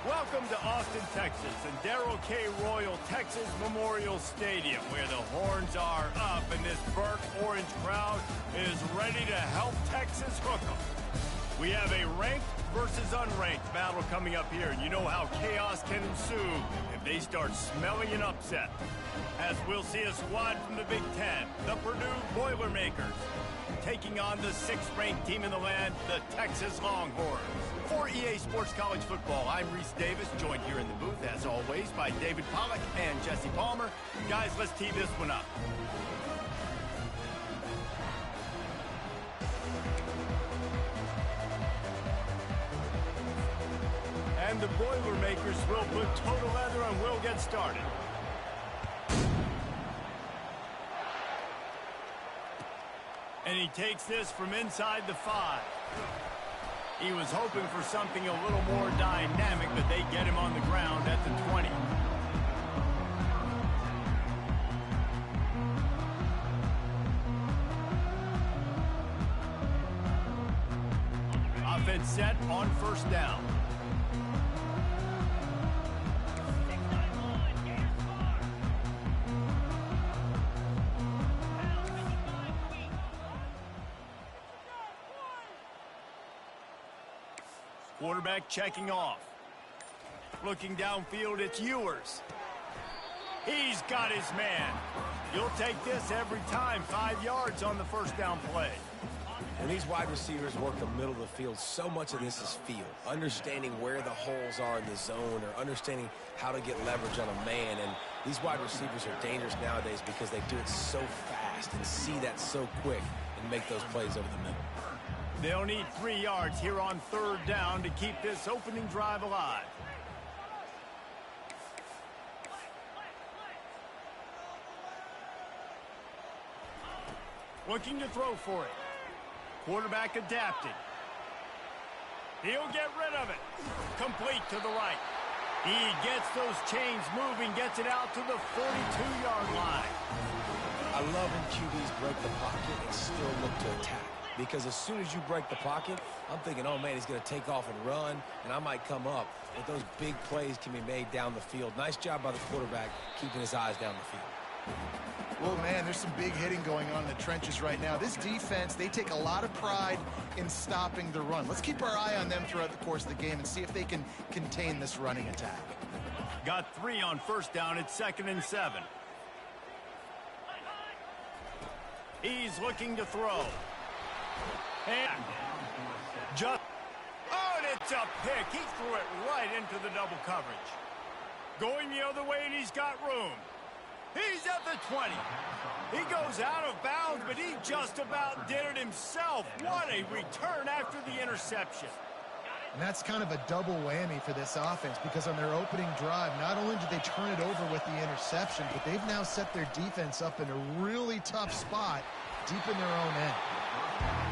Welcome to Austin, Texas, and Darrell K. Royal Texas Memorial Stadium, where the horns are up and this burnt orange crowd is ready to help Texas hook 'em. We have a ranked versus unranked battle coming up here, and you know how chaos can ensue if they start smelling an upset. As we'll see a squad from the Big Ten, the Purdue Boilermakers, taking on the 6th-ranked team in the land, the Texas Longhorns. For EA Sports College Football, I'm Reese Davis, joined here in the booth, as always, by David Pollack and Jesse Palmer. Guys, let's tee this one up. And the Boilermakers will put total leather and we'll get started. And he takes this from inside the 5. He was hoping for something a little more dynamic, but they get him on the ground at the 20. Offense set on first down. Quarterback checking off. Looking downfield, it's Ewers. He's got his man. You'll take this every time. 5 yards on the first down play. When these wide receivers work the middle of the field, so much of this is feel. Understanding where the holes are in the zone or understanding how to get leverage on a man. And these wide receivers are dangerous nowadays because they do it so fast and see that so quick and make those plays over the middle. They'll need 3 yards here on third down to keep this opening drive alive. Looking to throw for it. Quarterback adapted. He'll get rid of it. Complete to the right. He gets those chains moving, gets it out to the 42-yard line. I love when QBs break the pocket and still look to attack. Because as soon as you break the pocket, I'm thinking, oh, man, he's going to take off and run, and I might come up. But those big plays can be made down the field. Nice job by the quarterback keeping his eyes down the field. Well, man, there's some big hitting going on in the trenches right now. This defense, they take a lot of pride in stopping the run. Let's keep our eye on them throughout the course of the game and see if they can contain this running attack. Got 3 on first down. It's 2nd and 7. He's looking to throw. And oh, and it's a pick. He threw it right into the double coverage. Going the other way, and he's got room. He's at the 20. He goes out of bounds, but he just about did it himself. What a return after the interception. And that's kind of a double whammy for this offense because on their opening drive, not only did they turn it over with the interception, but they've now set their defense up in a really tough spot deep in their own end.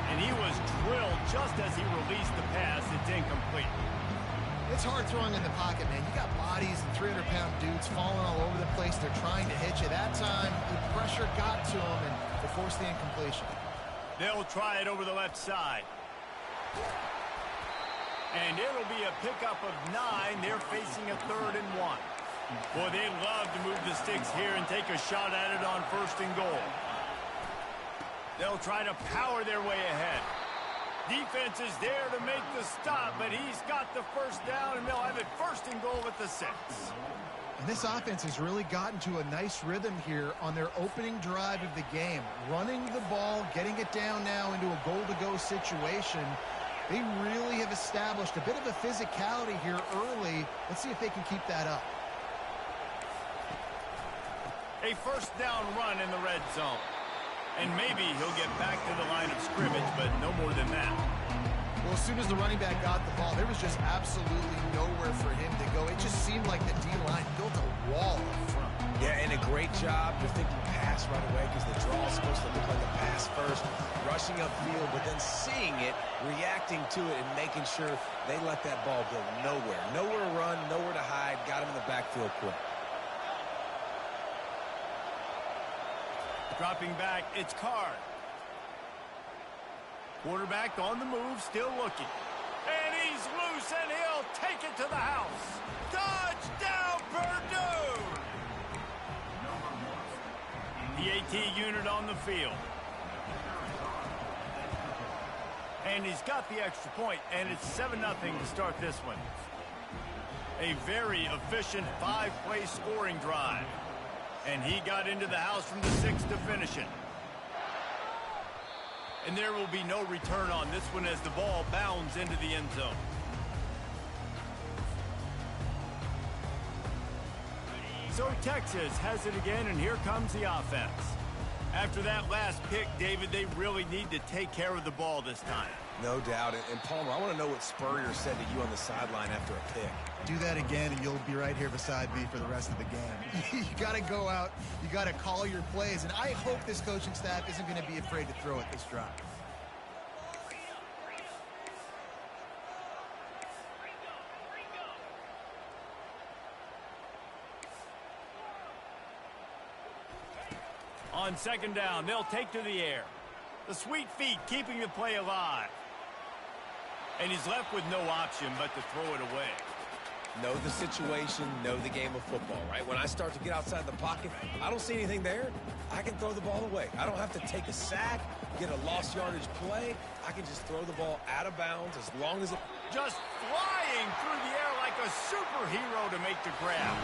And he was drilled just as he released the pass. It's incomplete. It's hard throwing in the pocket, man. You got bodies and 300-pound dudes falling all over the place. They're trying to hit you. That time, the pressure got to them, and they forced the incompletion. They'll try it over the left side. And it'll be a pickup of 9. They're facing a 3rd and 1. Boy, they love to move the sticks here and take a shot at it on 1st and goal. They'll try to power their way ahead. Defense is there to make the stop, but he's got the first down, and they'll have it 1st and goal at the 6. And this offense has really gotten to a nice rhythm here on their opening drive of the game. Running the ball, getting it down now into a goal-to-go situation. They really have established a bit of a physicality here early. Let's see if they can keep that up. A 1st down run in the red zone. And maybe he'll get back to the line of scrimmage, but no more than that. Well, as soon as the running back got the ball, there was just absolutely nowhere for him to go. It just seemed like the D-line built a wall up front. Yeah, and a great job. You're thinking pass right away because the draw is supposed to look like a pass first. Rushing upfield, but then seeing it, reacting to it, and making sure they let that ball go nowhere. Nowhere to run, nowhere to hide. Got him in the backfield quick. Dropping back, it's Card. Quarterback on the move, still looking. And he's loose, and he'll take it to the house. the AT unit on the field. And he's got the extra point, and it's 7-0 to start this one. A very efficient 5-play scoring drive. And he got into the house from the 6 to finish it. And there will be no return on this one as the ball bounds into the end zone. So Texas has it again, and here comes the offense. After that last pick, David, they really need to take care of the ball this time. No doubt. And Palmer, I want to know what Spurrier said to you on the sideline after a pick. Do that again, and you'll be right here beside me for the rest of the game. You got to go out. You got to call your plays, and I hope this coaching staff isn't going to be afraid to throw it this drive. On second down, they'll take to the air. The sweet feet keeping the play alive. And he's left with no option but to throw it away. Know the situation, know the game of football, right? When I start to get outside the pocket, I don't see anything there. I can throw the ball away. I don't have to take a sack, get a lost yardage play. I can just throw the ball out of bounds as long as it... Just flying through the air like a superhero to make the grab.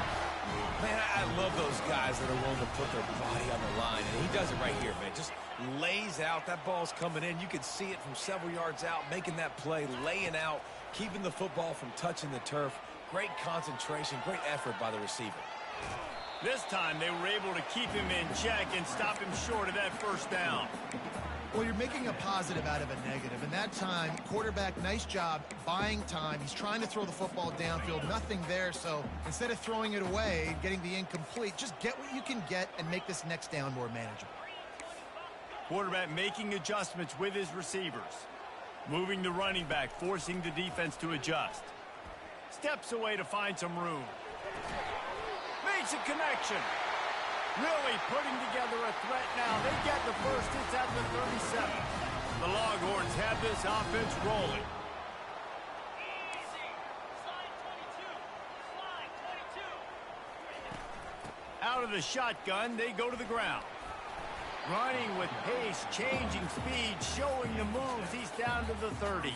Man, I love those guys that are willing to put their body on the line. And he does it right here, man. Just lays out. That ball's coming in. You can see it from several yards out, making that play, laying out, keeping the football from touching the turf. Great concentration, great effort by the receiver. This time they were able to keep him in check and stop him short of that first down. Well, you're making a positive out of a negative. And that time, quarterback, nice job buying time. He's trying to throw the football downfield. Nothing there. So instead of throwing it away, getting the incomplete, just get what you can get and make this next down more manageable. Quarterback making adjustments with his receivers. Moving the running back, forcing the defense to adjust. Steps away to find some room. Makes a connection. Really putting together a threat now. They get the first. It's at the 37. The Longhorns have this offense rolling. Out of the shotgun, they go to the ground. Running with pace, changing speed, showing the moves. He's down to the 30.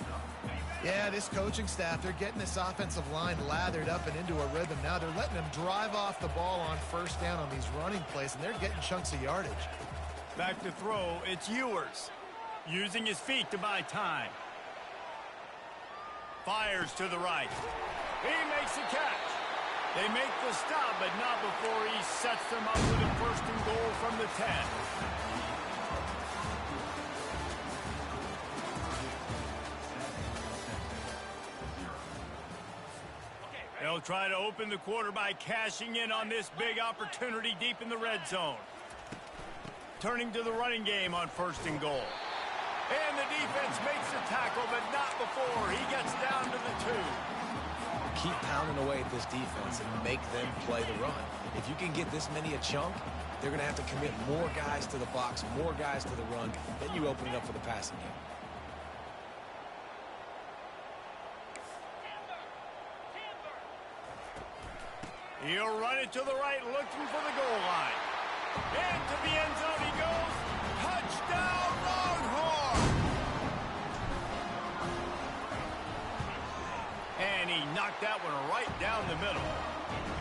Yeah, this coaching staff, they're getting this offensive line lathered up and into a rhythm. Now they're letting them drive off the ball on first down on these running plays, and they're getting chunks of yardage. Back to throw, it's Ewers. Using his feet to buy time. Fires to the right. He makes the catch. They make the stop, but not before he sets them up with a first and goal from the 10. They'll try to open the quarter by cashing in on this big opportunity deep in the red zone. Turning to the running game on first and goal. And the defense makes the tackle, but not before he gets down to the 2. Keep pounding away at this defense and make them play the run. If you can get this many a chunk, they're going to have to commit more guys to the box, more guys to the run. Then you open it up for the passing game. He'll run it to the right, looking for the goal line. Into the end zone he goes. Touchdown, Longhorn! And he knocked that one right down the middle.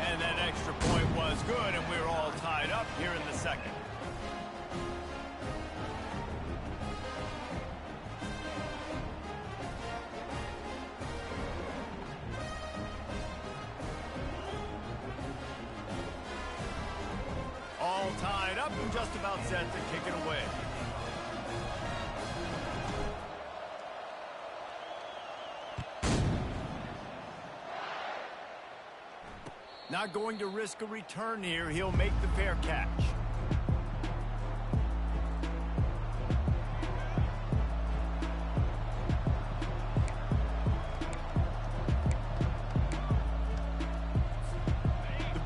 And that extra point was good, and we're all tied up here in the second. All tied up and just about set to kick it away. Not going to risk a return here. He'll make the fair catch.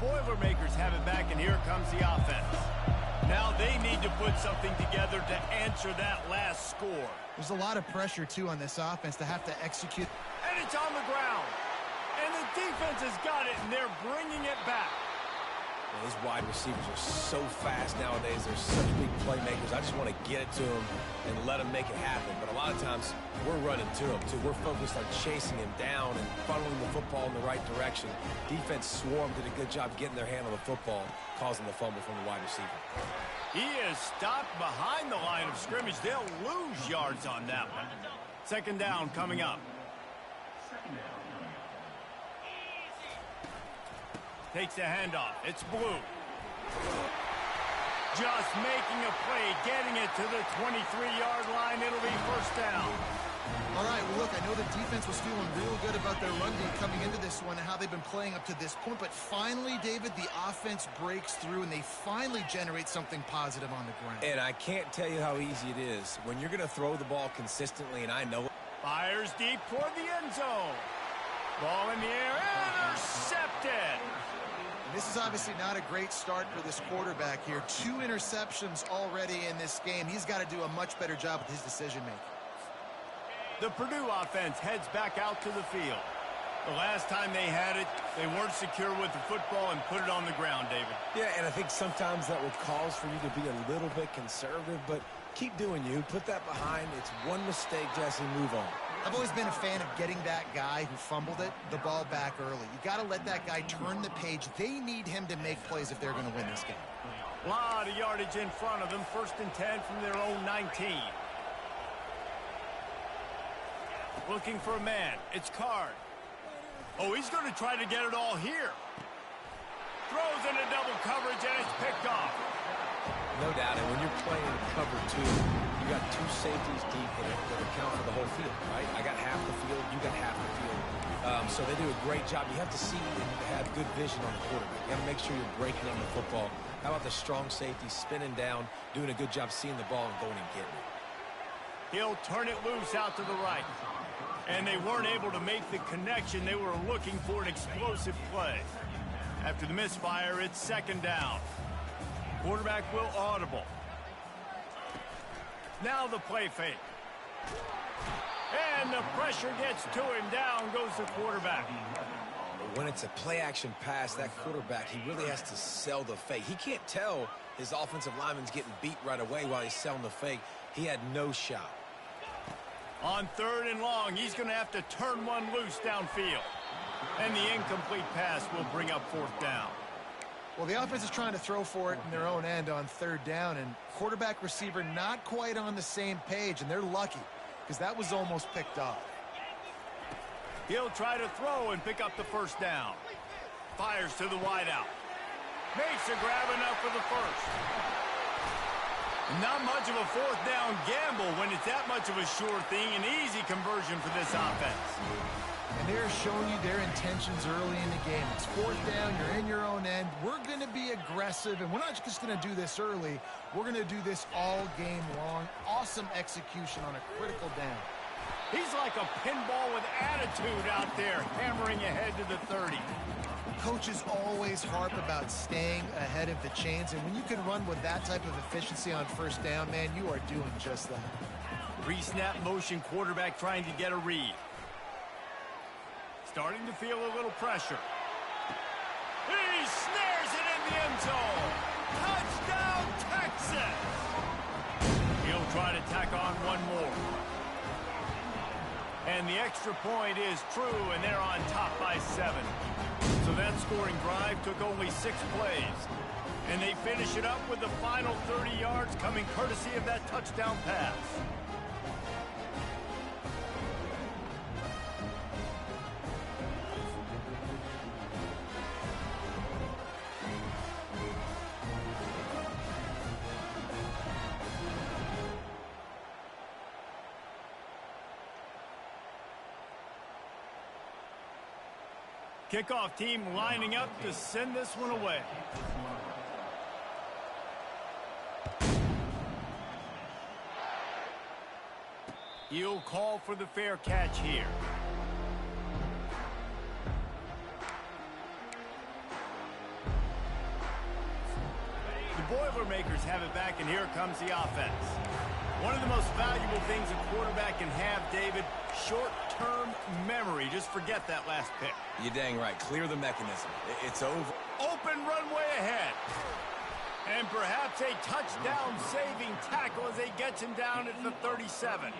Boilermakers have it back, and here comes the offense. Now they need to put something together to answer that last score. There's a lot of pressure, too, on this offense to have to execute. And it's on the ground. And the defense has got it, and they're bringing it back. And these wide receivers are so fast nowadays. They're such big playmakers. I just want to get it to them and let them make it happen. But a lot of times, we're running to them, too. We're focused on chasing him down and funneling the football in the right direction. Defense swarmed, did a good job getting their hand on the football, causing the fumble from the wide receiver. He is stopped behind the line of scrimmage. They'll lose yards on that one. Second down coming up. Takes the handoff. It's Blue. Just making a play, getting it to the 23-yard line. It'll be first down. All right, well, look, I know the defense was feeling real good about their run game coming into this one and how they've been playing up to this point. But finally, David, the offense breaks through, and they finally generate something positive on the ground. And I can't tell you how easy it is. When you're going to throw the ball consistently, and I know it. Fires deep toward the end zone. Ball in the air, intercepted. This is obviously not a great start for this quarterback here. 2 interceptions already in this game. He's got to do a much better job with his decision-making. The Purdue offense heads back out to the field. The last time they had it, they weren't secure with the football and put it on the ground, David. Yeah, and I think sometimes that would cause for you to be a little bit conservative, but keep doing you. Put that behind. It's one mistake, Jesse. Move on. I've always been a fan of getting that guy who fumbled it, the ball back early. You got to let that guy turn the page. They need him to make plays if they're going to win this game. A lot of yardage in front of them. 1st and 10 from their own 19. Looking for a man. It's Card. Oh, he's going to try to get it all here. Throws into double coverage, and it's picked off. No doubt, and when you're playing cover 2, you got 2 safeties deep that account for the whole field, right? I got half the field, you got half the field. So they do a great job. You have to see and have good vision on the quarterback. You got to make sure you're breaking on the football. How about the strong safety spinning down, doing a good job seeing the ball and going and getting it. He'll turn it loose out to the right. And they weren't able to make the connection. They were looking for an explosive play. After the misfire, it's 2nd down. Quarterback will audible. Now the play fake. And the pressure gets to him. Down goes the quarterback. When it's a play-action pass, that quarterback, he really has to sell the fake. He can't tell his offensive lineman's getting beat right away while he's selling the fake. He had no shot. On 3rd and long, he's going to have to turn one loose downfield. And the incomplete pass will bring up 4th down. Well, the offense is trying to throw for it in their own end on 3rd down, and quarterback receiver not quite on the same page, and they're lucky because that was almost picked off. He'll try to throw and pick up the 1st down. Fires to the wideout. Makes a grab enough for the 1st. Not much of a 4th down gamble when it's that much of a sure thing. An easy conversion for this offense. And they're showing you their intentions early in the game. It's 4th down. You're in your own end. We're going to be aggressive, and we're not just going to do this early. We're going to do this all game long. Awesome execution on a critical down. He's like a pinball with attitude out there, hammering ahead to the 30. Coaches always harp about staying ahead of the chains, and when you can run with that type of efficiency on 1st down, man, you are doing just that. Pre-snap motion quarterback trying to get a read. Starting to feel a little pressure. He snares it in the end zone. Touchdown, Texas! He'll try to tack on one more. And the extra point is true, and they're on top by 7. So that scoring drive took only 6 plays. And they finish it up with the final 30 yards coming courtesy of that touchdown pass. Kickoff team lining up to send this one away. He'll call for the fair catch here. The Boilermakers have it back, and here comes the offense. One of the most valuable things a quarterback can have, David, short-term memory. Just forget that last pick. You're dang right. Clear the mechanism. It's over. Open runway ahead. And perhaps a touchdown-saving tackle as they get him down at the 37.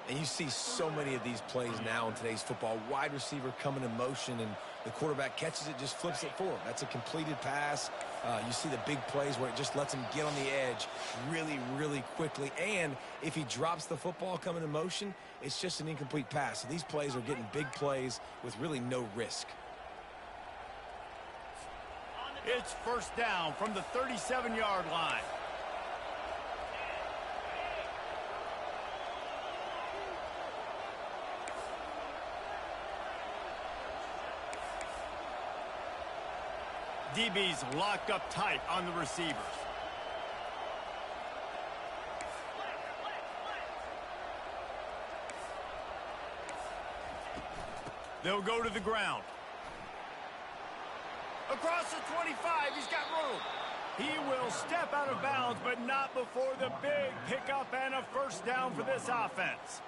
And you see so many of these plays now in today's football. Wide receiver coming in motion, and the quarterback catches it, just flips it forward. That's a completed pass. You see the big plays where it just lets him get on the edge really, really quickly. And if he drops the football coming in motion, it's just an incomplete pass. So these plays are getting big plays with really no risk. It's first down from the 37-yard line. DB's locked up tight on the receivers. They'll go to the ground. Across the 25, he's got room. He will step out of bounds, but not before the big pickup and a first down for this offense.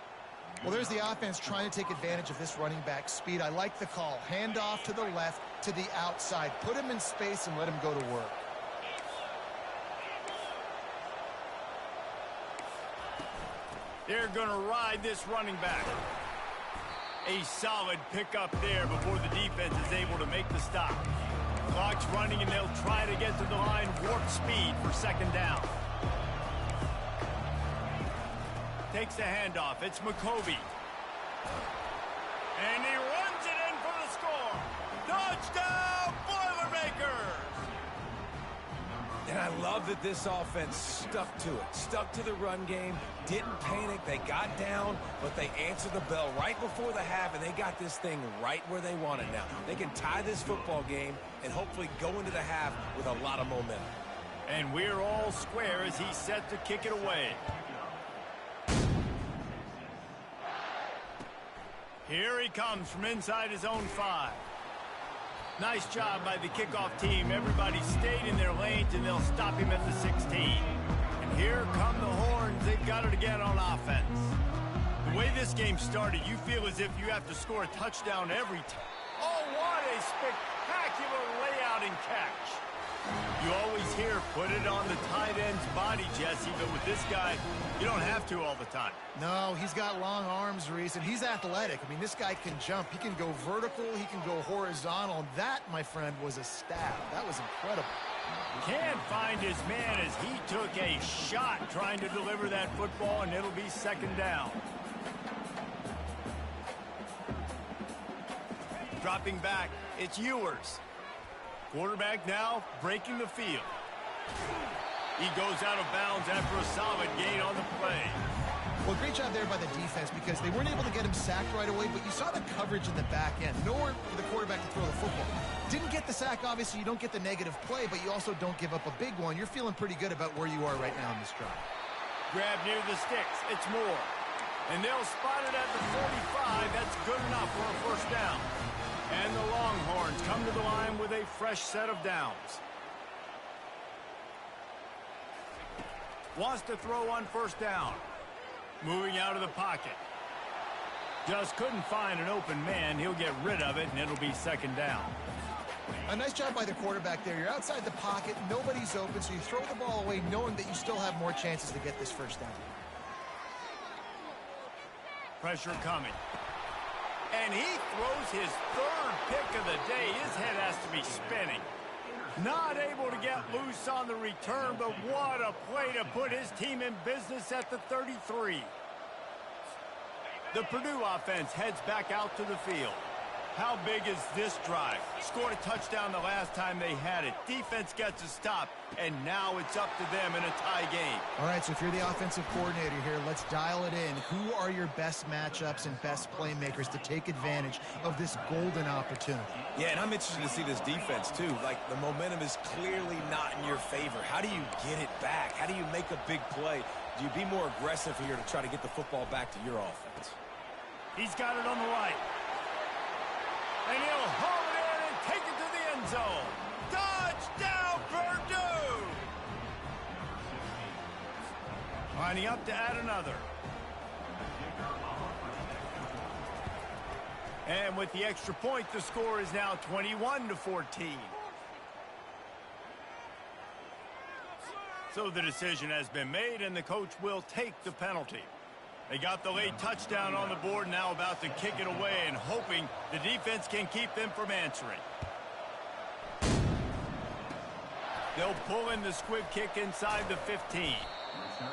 Well, there's the offense trying to take advantage of this running back speed. I like the call. Hand off to the left, to the outside. Put him in space and let him go to work. They're going to ride this running back. A solid pickup there before the defense is able to make the stop. Clock's running, and they'll try to get to the line warp speed for second down. Takes the handoff. It's McCovey. And he runs it in for the score. Touchdown, Boilermakers! And I love that this offense stuck to it. Stuck to the run game. Didn't panic. They got down, but they answered the bell right before the half, and they got this thing right where they want it now. They can tie this football game and hopefully go into the half with a lot of momentum. And we're all square as he's set to kick it away. Here he comes from inside his own 5. Nice job by the kickoff team. Everybody stayed in their lanes, and they'll stop him at the 16. And here come the horns. They've got it again on offense. The way this game started, you feel as if you have to score a touchdown every time. Oh, what a spectacular layout and catch. You always hear, put it on the tight end's body, Jesse, but with this guy, you don't have to all the time. No, he's got long arms, Reese, and he's athletic. I mean, this guy can jump. He can go vertical. He can go horizontal. That, my friend, was a stab. That was incredible. Can't find his man as he took a shot trying to deliver that football, and it'll be second down. Dropping back, it's Ewers. Quarterback now breaking the field. He goes out of bounds after a solid gain on the play. Well, great job there by the defense because they weren't able to get him sacked right away, but you saw the coverage in the back end. Nowhere for the quarterback to throw the football. Didn't get the sack, obviously. You don't get the negative play, but you also don't give up a big one. You're feeling pretty good about where you are right now in this drive. Grab near the sticks. It's Moore. And they'll spot it at the 45. That's good enough for a first down. And the Longhorns come to the line with a fresh set of downs. Wants to throw on first down. Moving out of the pocket. Just couldn't find an open man. He'll get rid of it, and it'll be second down. A nice job by the quarterback there. You're outside the pocket. Nobody's open, so you throw the ball away knowing that you still have more chances to get this first down. Pressure coming. And he throws his third pick of the day. His head has to be spinning. Not able to get loose on the return, but what a play to put his team in business at the 33. The Purdue offense heads back out to the field. How big is this drive? Scored a touchdown the last time they had it. Defense gets a stop, and now it's up to them in a tie game. All right, so if you're the offensive coordinator here, let's dial it in. Who are your best matchups and best playmakers to take advantage of this golden opportunity? Yeah, and I'm interested to see this defense, too. Like, the momentum is clearly not in your favor. How do you get it back? How do you make a big play? Do you be more aggressive here to try to get the football back to your offense? He's got it on the right. And he'll haul it in and take it to the end zone. Touchdown, Purdue! Lining up to add another. And with the extra point, the score is now 21-14. So the decision has been made, and the coach will take the penalty. They got the late touchdown on the board, now about to kick it away and hoping the defense can keep them from answering. They'll pull in the squib kick inside the 15.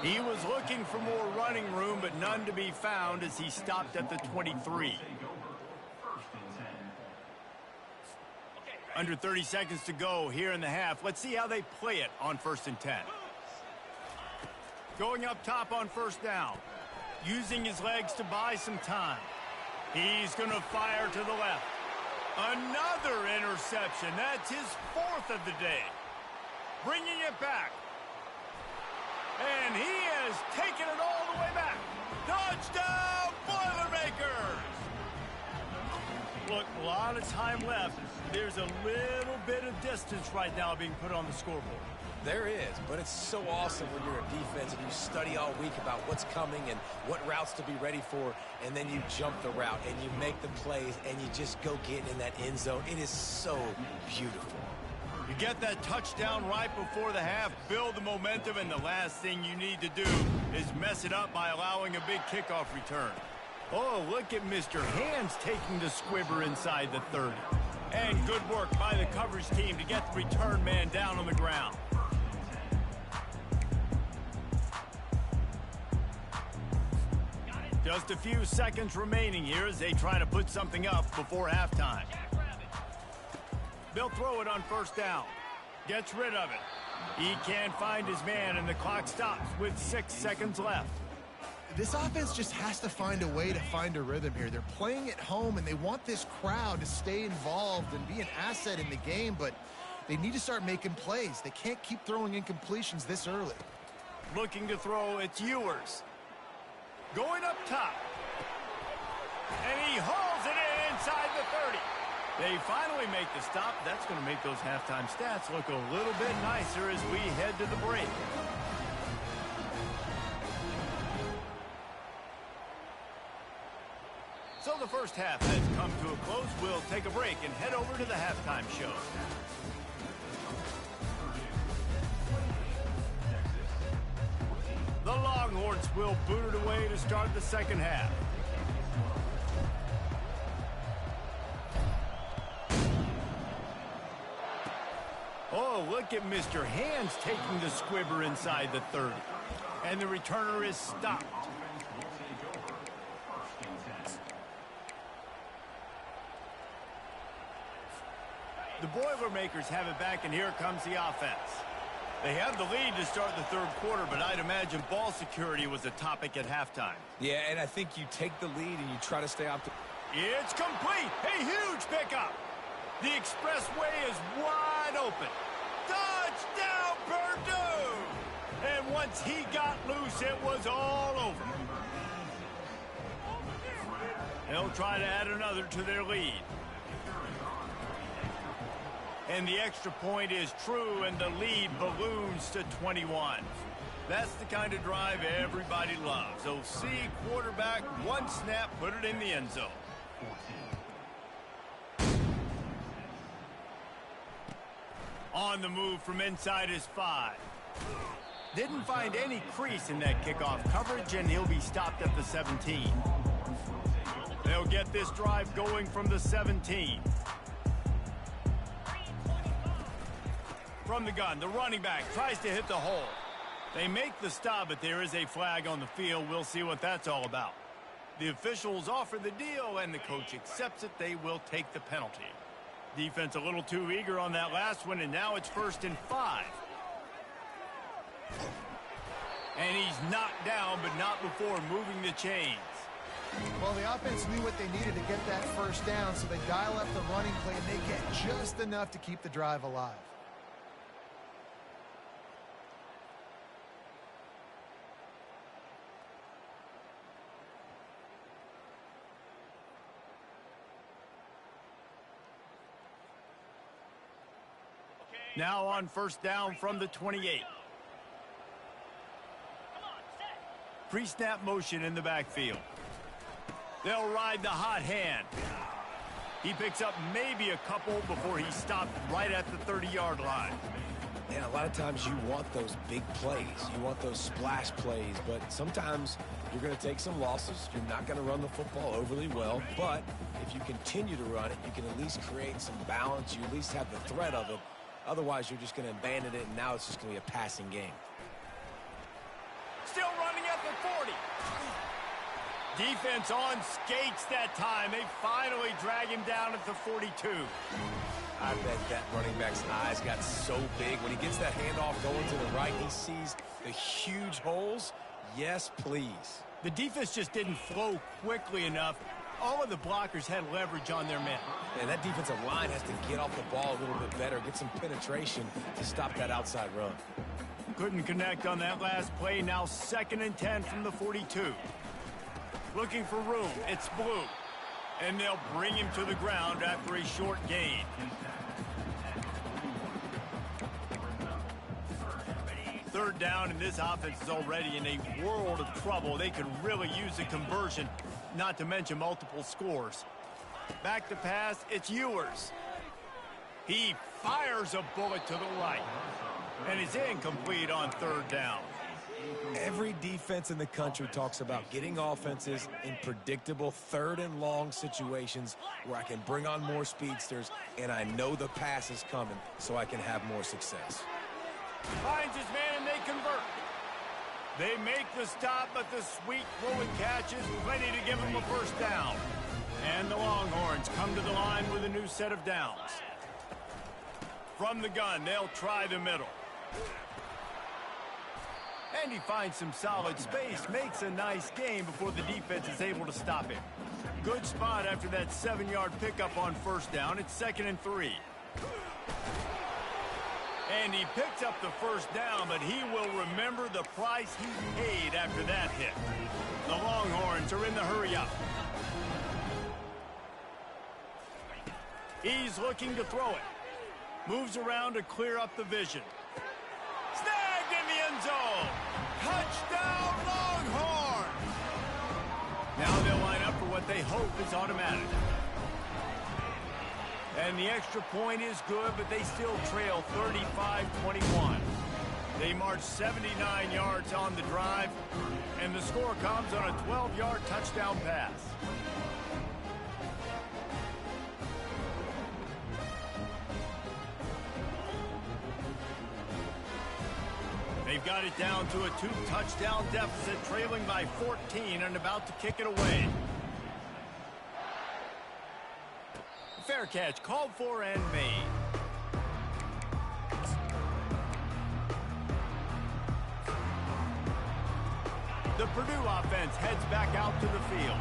He was looking for more running room, but none to be found as he stopped at the 23. Under 30 seconds to go here in the half. Let's see how they play it on 1st and 10. Going up top on 1st down. Using his legs to buy some time. He's going to fire to the left. Another interception. That's his 4th of the day. Bringing it back. And he has taken it all the way back. Touchdown, Boilermakers! Look, a lot of time left. There's a little bit of distance right now being put on the scoreboard. There is, but it's so awesome when you're a defense and you study all week about what's coming and what routes to be ready for, and then you jump the route and you make the plays and you just go get in that end zone. It is so beautiful. You get that touchdown right before the half, build the momentum, and the last thing you need to do is mess it up by allowing a big kickoff return. Oh, look at Mr. Hands taking the squibber inside the 30. And good work by the coverage team to get the return man down on the ground. Just a few seconds remaining here as they try to put something up before halftime. They'll throw it on 1st down. Gets rid of it. He can't find his man, and the clock stops with 6 seconds left. This offense just has to find a way to find a rhythm here. They're playing at home, and they want this crowd to stay involved and be an asset in the game, but they need to start making plays. They can't keep throwing incompletions this early. Looking to throw, it's Ewers. Going up top. And he hauls it in inside the 30. They finally make the stop. That's going to make those halftime stats look a little bit nicer as we head to the break. So the first half has come to a close. We'll take a break and head over to the halftime show. The Longhorns will boot it away to start the second half. Oh, look at Mr. Hands taking the squibber inside the 30. And the returner is stopped. The Boilermakers have it back, and here comes the offense. They have the lead to start the third quarter, but I'd imagine ball security was a topic at halftime. Yeah, and I think you take the lead and you try to stay optimistic. It's complete. A huge pickup. The expressway is wide open. Touchdown, Purdue! And once he got loose, it was all over. They'll try to add another to their lead. And the extra point is true, and the lead balloons to 21. That's the kind of drive everybody loves. OC quarterback, one snap, put it in the end zone. On the move from inside his 5. Didn't find any crease in that kickoff coverage, and he'll be stopped at the 17. They'll get this drive going from the 17. From the gun, the running back tries to hit the hole. They make the stop, but there is a flag on the field. We'll see what that's all about. The officials offer the deal, and the coach accepts it. They will take the penalty. Defense a little too eager on that last one, and now it's 1st and 5. And he's knocked down, but not before moving the chains. Well, the offense knew what they needed to get that first down, so they dial up the running play, and they get just enough to keep the drive alive. Now on 1st down from the 28. Pre-snap motion in the backfield. They'll ride the hot hand. He picks up maybe a couple before he's stopped right at the 30-yard line. And a lot of times you want those big plays. You want those splash plays. But sometimes you're going to take some losses. You're not going to run the football overly well. But if you continue to run it, you can at least create some balance. You at least have the threat of it. Otherwise, you're just going to abandon it, and now it's just going to be a passing game. Still running at the 40. Defense on skates that time. They finally drag him down at the 42. I bet that running back's eyes got so big. When he gets that handoff going to the right, he sees the huge holes. Yes, please. The defense just didn't flow quickly enough. All of the blockers had leverage on their men. And that defensive line has to get off the ball a little bit better, get some penetration to stop that outside run. Couldn't connect on that last play. Now 2nd and 10 from the 42. Looking for room. It's blue. And they'll bring him to the ground after a short gain. Third down, and this offense is already in a world of trouble. They could really use a conversion, not to mention multiple scores. Back to pass, it's Ewers. He fires a bullet to the right. And is incomplete on 3rd down. Every defense in the country talks about getting offenses in predictable 3rd and long situations where I can bring on more speedsters and I know the pass is coming so I can have more success. Finds his man and they convert. They make the stop, but the sweet rolling catch is plenty to give them a 1st down. And the Longhorns come to the line with a new set of downs. From the gun, they'll try the middle. And he finds some solid space, makes a nice gain before the defense is able to stop him. Good spot after that 7-yard pickup on 1st down. It's 2nd and 3. And he picks up the 1st down, but he will remember the price he paid after that hit. The Longhorns are in the hurry-up. He's looking to throw it. Moves around to clear up the vision. Snagged in the end zone. Touchdown, Longhorns! Now they'll line up for what they hope is automatic. And the extra point is good, but they still trail 35-21. They march 79 yards on the drive, and the score comes on a 12-yard touchdown pass. They've got it down to a 2-touchdown deficit, trailing by 14 and about to kick it away. Fair catch called for and made. The Purdue offense heads back out to the field.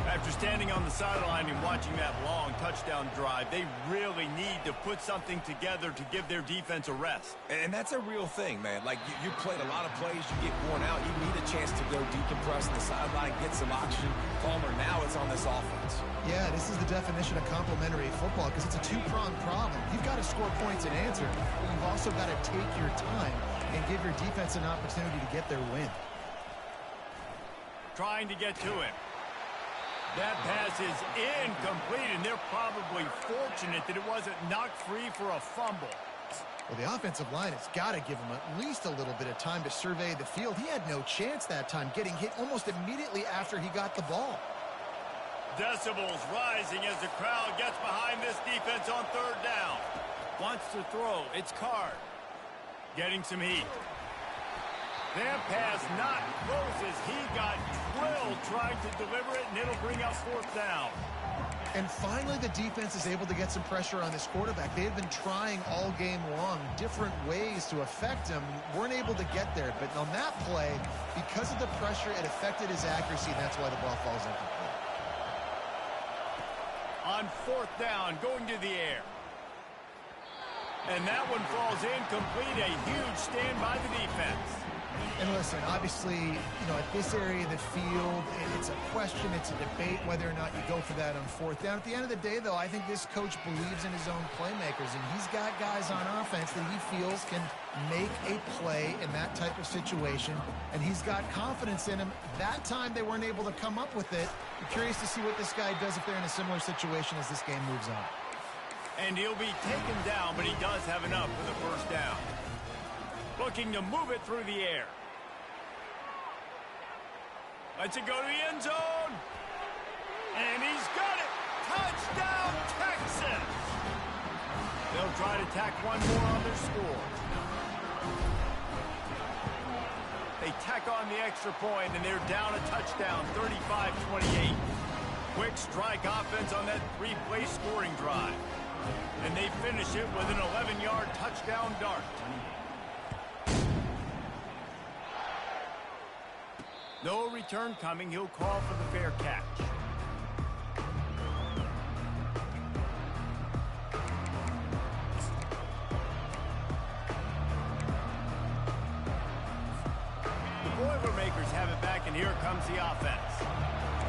After standing on the sideline and watching that long touchdown drive, they really need to put something together to give their defense a rest. And that's a real thing, man. Like, you played a lot of plays, you get worn out, you need a chance to go decompress on the sideline, get some oxygen. Palmer, now it's on this offense. Yeah, this is the definition of complementary football because it's a two-pronged problem. You've got to score points and answer, but you've also got to take your time and give your defense an opportunity to get their win. Trying to get to him. That pass is incomplete, and they're probably fortunate that it wasn't knocked free for a fumble. Well, the offensive line has got to give him at least a little bit of time to survey the field. He had no chance that time, getting hit almost immediately after he got the ball. Decibels rising as the crowd gets behind this defense on 3rd down. Wants to throw. It's Card. Getting some heat. That pass not close as he got drilled trying to deliver it, and it'll bring up 4th down. And finally, the defense is able to get some pressure on this quarterback. They had been trying all game long different ways to affect him. Weren't able to get there. But on that play, because of the pressure, it affected his accuracy, and that's why the ball falls incomplete. On 4th down, going to the air. And that one falls incomplete. A huge stand by the defense. And listen, obviously, at this area of the field, it's a question, it's a debate whether or not you go for that on 4th down. At the end of the day, though, I think this coach believes in his own playmakers, and he's got guys on offense that he feels can make a play in that type of situation, and he's got confidence in him. That time, they weren't able to come up with it. I'm curious to see what this guy does if they're in a similar situation as this game moves on. And he'll be taken down, but he does have enough for the first down. Looking to move it through the air. Lets it go to the end zone. And he's got it. Touchdown, Texas. They'll try to tack one more on their score. They tack on the extra point, and they're down a touchdown, 35-28. Quick strike offense on that three-play scoring drive. And they finish it with an 11-yard touchdown dart. No return coming. He'll call for the fair catch. The Boilermakers have it back, and here comes the offense.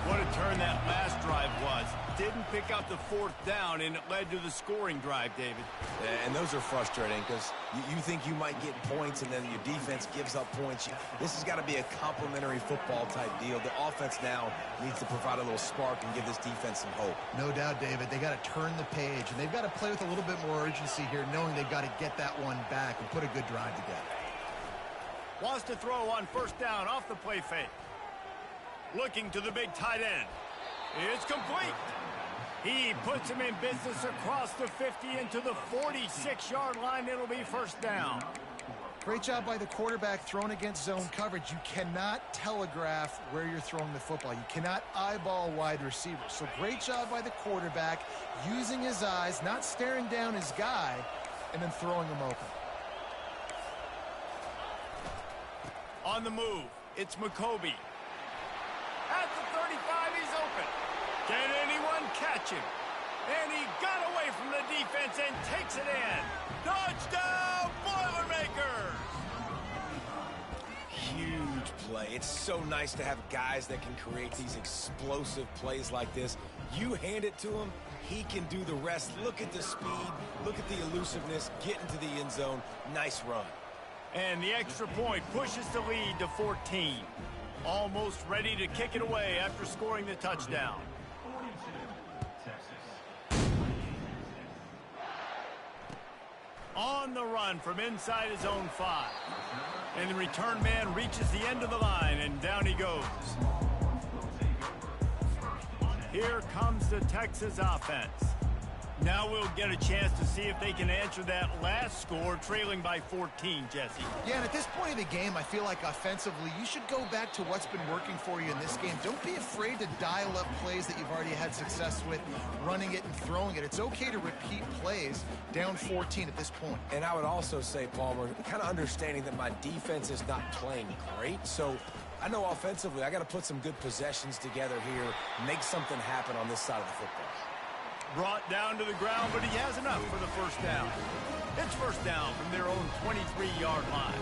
What a turn that last drive was. Didn't pick up the fourth down, and it led to the scoring drive, David. Yeah, and those are frustrating because you think you might get points, and then your defense gives up points. This has got to be a complementary football type deal. The offense now needs to provide a little spark and give this defense some hope. No doubt, David. They got to turn the page, and they've got to play with a little bit more urgency here, knowing they've got to get that one back and put a good drive together. Wants to throw on first down off the play fake. Looking to the big tight end. It's complete. He puts him in business across the 50 into the 46-yard line. It'll be first down. Great job by the quarterback throwing against zone coverage. You cannot telegraph where you're throwing the football. You cannot eyeball wide receivers. So great job by the quarterback using his eyes, not staring down his guy, and then throwing him open. On the move, it's McCoby. At the 35, he's open. Can anyone catch him? And he got away from the defense and takes it in. Touchdown, Boilermakers! Huge play. It's so nice to have guys that can create these explosive plays like this. You hand it to him, he can do the rest. Look at the speed. Look at the elusiveness. Get into the end zone. Nice run. And the extra point pushes the lead to 14. Almost ready to kick it away after scoring the touchdown. On the run from inside his own 5. And the return man reaches the end of the line, and down he goes. Here comes the Texas offense. Now we'll get a chance to see if they can answer that last score, trailing by 14, Jesse. Yeah, and at this point of the game, I feel like offensively, you should go back to what's been working for you in this game. Don't be afraid to dial up plays that you've already had success with, running it and throwing it. It's okay to repeat plays down 14 at this point. And I would also say, Palmer, kind of understanding that my defense is not playing great, so I know offensively I got to put some good possessions together here, make something happen on this side of the football. Brought down to the ground, but he has enough for the first down. It's first down from their own 23-yard line.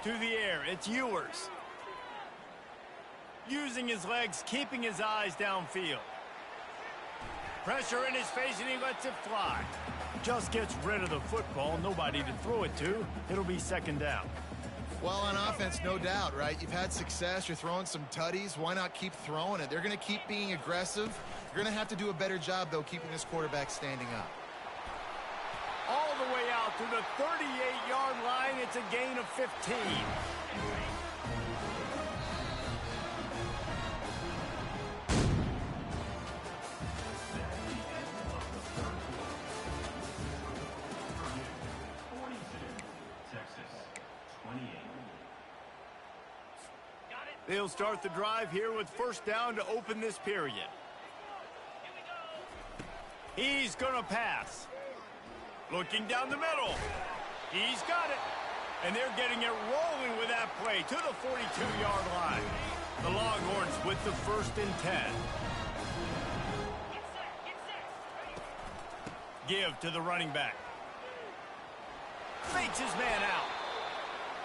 To the air, it's Ewers. Using his legs, keeping his eyes downfield. Pressure in his face, and he lets it fly. Just gets rid of the football, nobody to throw it to. It'll be second down. Well, on offense, no doubt, right? You've had success. You're throwing some tutties. Why not keep throwing it? They're going to keep being aggressive. You're going to have to do a better job, though, keeping this quarterback standing up. All the way out to the 38-yard line. It's a gain of 15. They'll start the drive here with first down to open this period. He's going to pass. Looking down the middle. He's got it. And they're getting it rolling with that play to the 42-yard line. The Longhorns with the 1st and 10. Give to the running back. Fakes his man out.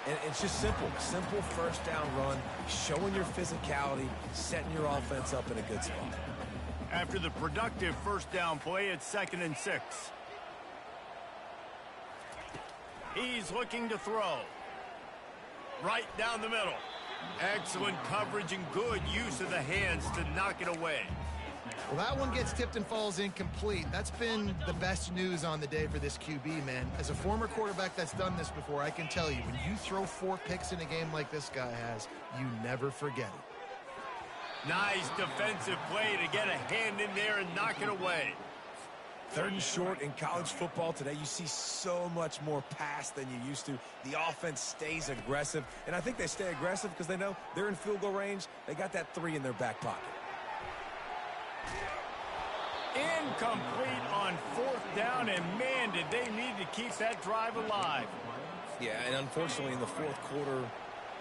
And it's just simple first down run, showing your physicality, setting your offense up in a good spot. After the productive first down play, it's 2nd and 6. He's looking to throw. Right down the middle. Excellent coverage and good use of the hands to knock it away. Well, that one gets tipped and falls incomplete. That's been the best news on the day for this QB, man. As a former quarterback that's done this before, I can tell you, when you throw 4 picks in a game like this guy has, you never forget it. Nice defensive play to get a hand in there and knock it away. 3rd and short in college football today. You see so much more pass than you used to. The offense stays aggressive, and I think they stay aggressive because they know they're in field goal range. They got that 3 in their back pocket. Incomplete on 4th down, and man, did they need to keep that drive alive. Yeah, and unfortunately in the 4th quarter,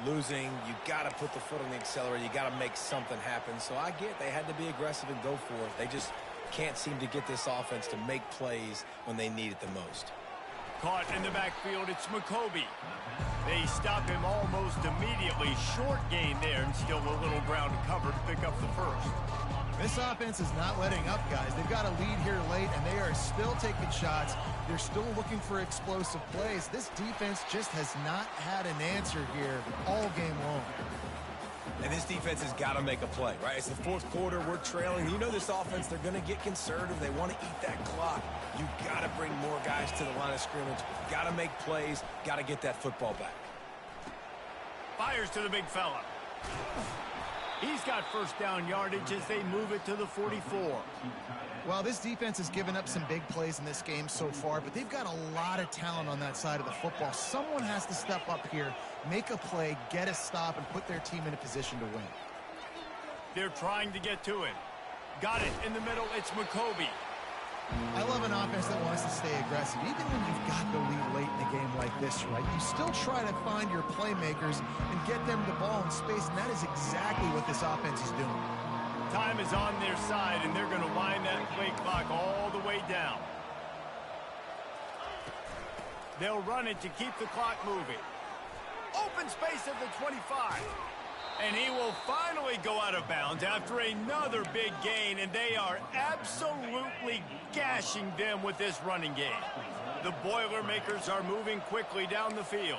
losing, you got to put the foot on the accelerator. You got to make something happen. So I get they had to be aggressive and go for it. They just can't seem to get this offense to make plays when they need it the most. Caught in the backfield, it's McCoby. They stop him almost immediately. Short gain there, and still a little ground to cover to pick up the first. This offense is not letting up, guys. They've got a lead here late, and they are still taking shots. They're still looking for explosive plays. This defense just has not had an answer here all game long. And this defense has got to make a play, right? It's the 4th quarter. We're trailing. You know this offense, they're going to get conservative. They want to eat that clock. You got to bring more guys to the line of scrimmage. Got to make plays. Got to get that football back. Fires to the big fella. He's got 1st down yardage as they move it to the 44. Well, this defense has given up some big plays in this game so far, but they've got a lot of talent on that side of the football. Someone has to step up here, make a play, get a stop, and put their team in a position to win. They're trying to get to it. Got it in the middle. It's McCoby. I love an offense that wants to stay aggressive. Even when you've got the lead late in a game like this, right, you still try to find your playmakers and get them the ball in space, and that is exactly what this offense is doing. Time is on their side, and they're going to wind that play clock all the way down. They'll run it to keep the clock moving. Open space at the 25. And he will finally go out of bounds after another big gain, and they are absolutely gashing them with this running game. The Boilermakers are moving quickly down the field.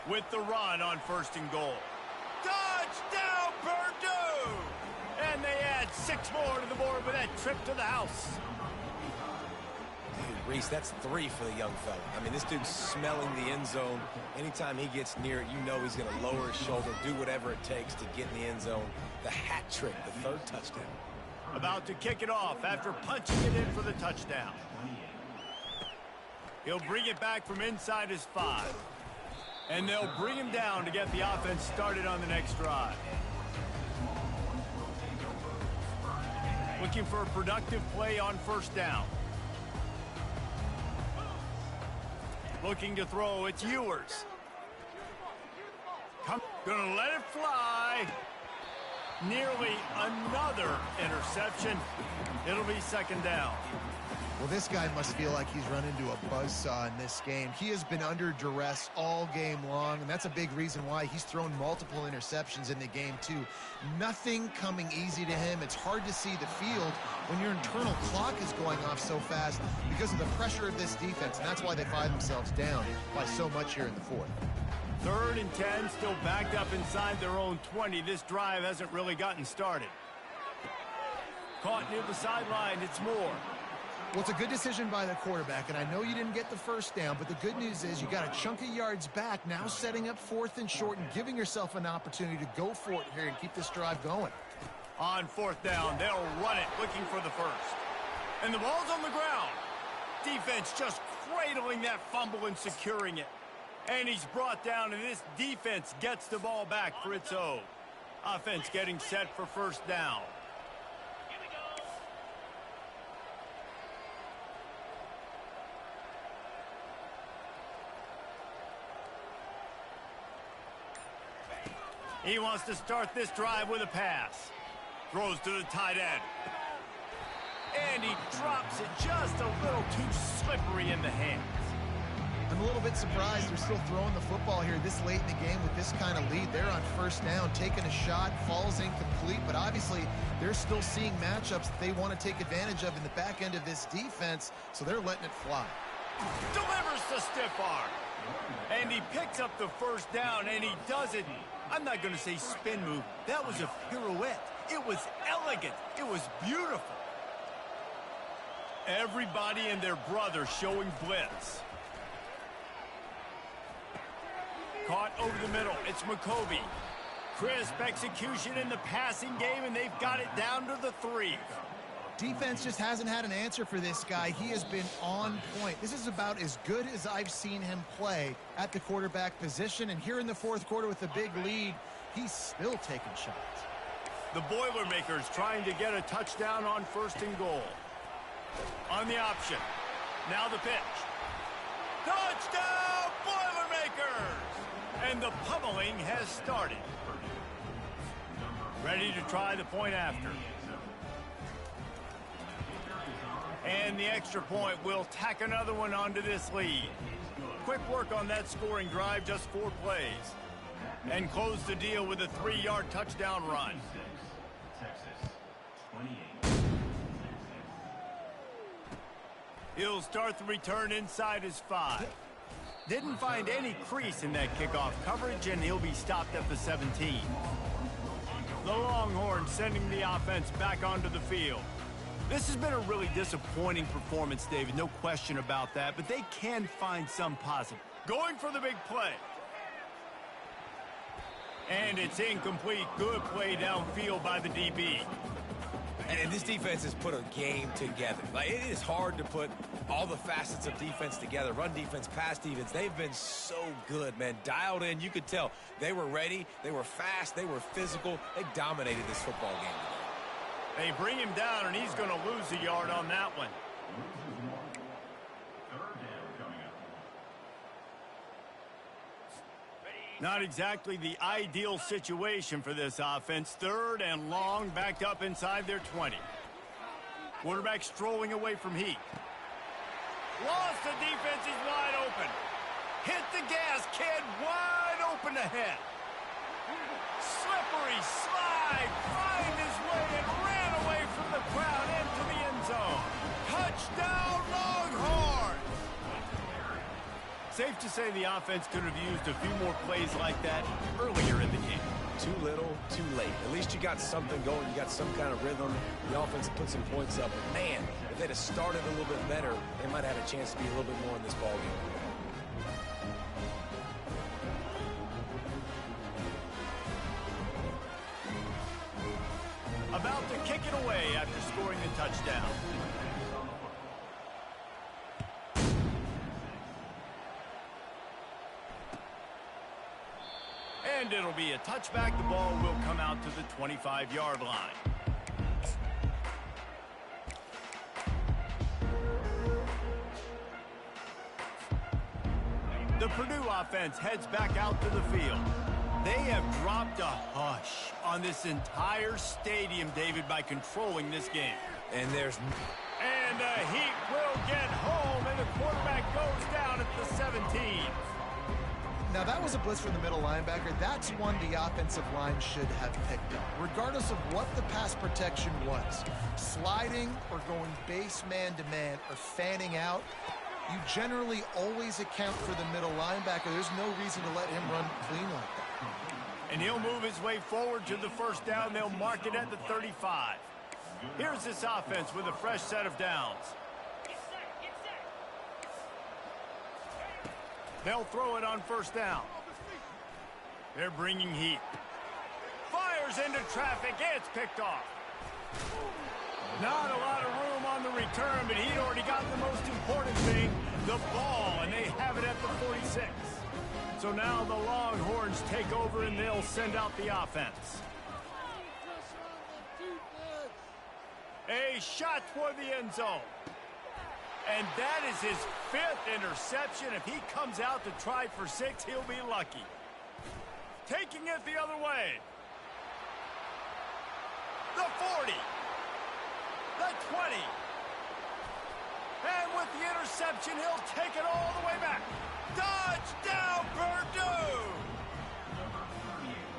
With the run on 1st and goal. Touchdown, Purdue! And they add 6 more to the board with that trip to the house. Reese, that's 3 for the young fella. I mean, this dude's smelling the end zone. Anytime he gets near it, you know he's going to lower his shoulder, do whatever it takes to get in the end zone. The hat trick, the 3rd touchdown. About to kick it off after punching it in for the touchdown. He'll bring it back from inside his 5. And they'll bring him down to get the offense started on the next drive. Looking for a productive play on 1st down. Looking to throw, it's Ewers. Gonna let it fly. Nearly another interception. It'll be 2nd down. Well, this guy must feel like he's run into a buzzsaw in this game. He has been under duress all game long, and that's a big reason why he's thrown multiple interceptions in the game, too. Nothing coming easy to him. It's hard to see the field when your internal clock is going off so fast because of the pressure of this defense, and that's why they find themselves down by so much here in the 4th. 3rd and 10, still backed up inside their own 20. This drive hasn't really gotten started. Caught near the sideline, it's Moore. Well, it's a good decision by the quarterback, and I know you didn't get the 1st down, but the good news is you got a chunk of yards back, now setting up 4th and short and giving yourself an opportunity to go for it here and keep this drive going. On 4th down, they'll run it, looking for the 1st. And the ball's on the ground. Defense just cradling that fumble and securing it. And he's brought down, and this defense gets the ball back for its own. Offense getting set for 1st down. He wants to start this drive with a pass. Throws to the tight end. And he drops it just a little too slippery in the hands. I'm a little bit surprised they're still throwing the football here this late in the game with this kind of lead. They're on 1st down, taking a shot, falls incomplete, but obviously they're still seeing matchups that they want to take advantage of in the back end of this defense, so they're letting it fly. Delivers the stiff arm. And he picks up the first down, and he does it. I'm not going to say spin move. That was a pirouette. It was elegant. It was beautiful. Everybody and their brother showing blitz. Caught over the middle. It's McCovey. Crisp execution in the passing game, and they've got it down to the 3. Defense just hasn't had an answer for this guy. He has been on point. This is about as good as I've seen him play at the quarterback position. And here in the fourth quarter with a big lead, he's still taking shots. The Boilermakers trying to get a touchdown on 1st and goal. On the option. Now the pitch. Touchdown, Boilermakers! And the pummeling has started. Ready to try the point after. And the extra point will tack another one onto this lead. Quick work on that scoring drive, just 4 plays. And close the deal with a 3-yard touchdown run. He'll start the return inside his 5. Didn't find any crease in that kickoff coverage, and he'll be stopped at the 17. The Longhorns sending the offense back onto the field. This has been a really disappointing performance, David, no question about that, but they can find some positive. Going for the big play. And it's incomplete. Good play downfield by the DB. And this defense has put a game together. Like, it is hard to put all the facets of defense together. Run defense, pass defense. They've been so good, man. Dialed in. You could tell they were ready. They were fast. They were physical. They dominated this football game today. They bring him down, and he's going to lose a yard on that one. Not exactly the ideal situation for this offense. 3rd and long, backed up inside their 20. Quarterback strolling away from Heat. Lost, the defense is wide open. Hit the gas, kid, wide open ahead. Slippery slide, find his way and ran away from the crowd into the end zone. Touchdown, Longhorns! Safe to say the offense could have used a few more plays like that earlier in the game. Too little, too late. At least you got something going. You got some kind of rhythm. The offense put some points up. But, man, if they'd have started a little bit better, they might have had a chance to be a little bit more in this ballgame. About to kick it away after scoring the touchdown. And it'll be a touchback. The ball will come out to the 25-yard line. The Purdue offense heads back out to the field. They have dropped a hush on this entire stadium, David, by controlling this game. And the Heat will get home, and the quarterback goes down at the 17. Now, that was a blitz from the middle linebacker. That's one the offensive line should have picked up, regardless of what the pass protection was. Sliding or going base man-to-man or fanning out, you generally always account for the middle linebacker. There's no reason to let him run clean like that. And he'll move his way forward to the first down. They'll mark it at the 35. Here's this offense with a fresh set of downs. They'll throw it on first down. They're bringing heat. Fires into traffic. It's picked off. Not a lot of room on the return, but he'd already got the most important thing, the ball, and they have it at the 46. So now the Longhorns take over, and they'll send out the offense. A shot toward the end zone. And that is his 5th interception. If he comes out to try for 6, he'll be lucky. Taking it the other way. The 40. The 20. And with the interception, he'll take it all the way back. Touchdown, Purdue!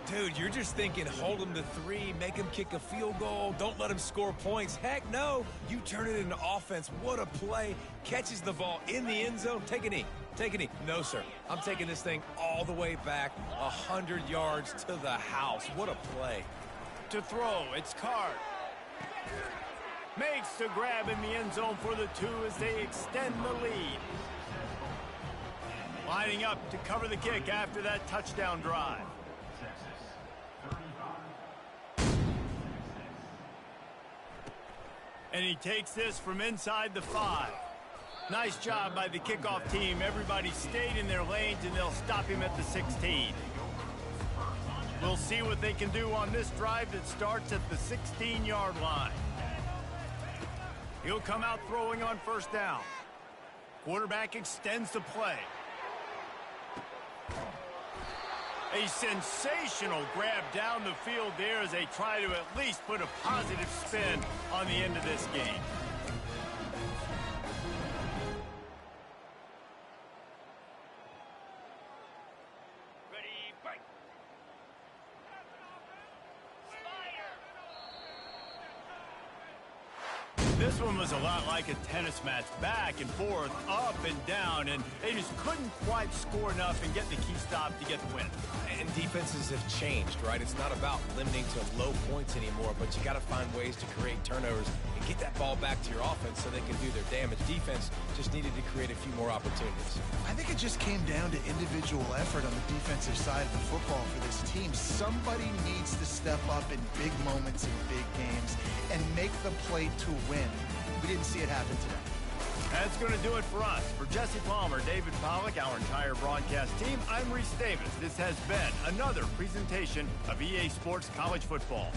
Dude, you're just thinking, hold him to 3, make him kick a field goal, don't let him score points. Heck no, you turn it into offense. What a play. Catches the ball in the end zone. Take a knee. Take a knee. No, sir. I'm taking this thing all the way back 100 yards to the house. What a play. To throw, it's Card. Makes the grab in the end zone for the 2 as they extend the lead. Lining up to cover the kick after that touchdown drive. And he takes this from inside the 5. Nice job by the kickoff team. Everybody stayed in their lanes, and they'll stop him at the 16. We'll see what they can do on this drive that starts at the 16-yard line. He'll come out throwing on first down. Quarterback extends the play. A sensational grab down the field there as they try to at least put a positive spin on the end of this game. This one was a lot like a tennis match, back and forth, up and down, and they just couldn't quite score enough and get the key stop to get the win. And defenses have changed, right? It's not about limiting to low points anymore, but you got to find ways to create turnovers and get that ball back to your offense so they can do their damage. Defense just needed to create a few more opportunities. I think it just came down to individual effort on the defensive side of the football for this team. Somebody needs to step up in big moments in big games and make the play to win. We didn't see it happen today. That's going to do it for us. For Jesse Palmer, David Pollack, our entire broadcast team, I'm Reese Davis. This has been another presentation of EA Sports College Football.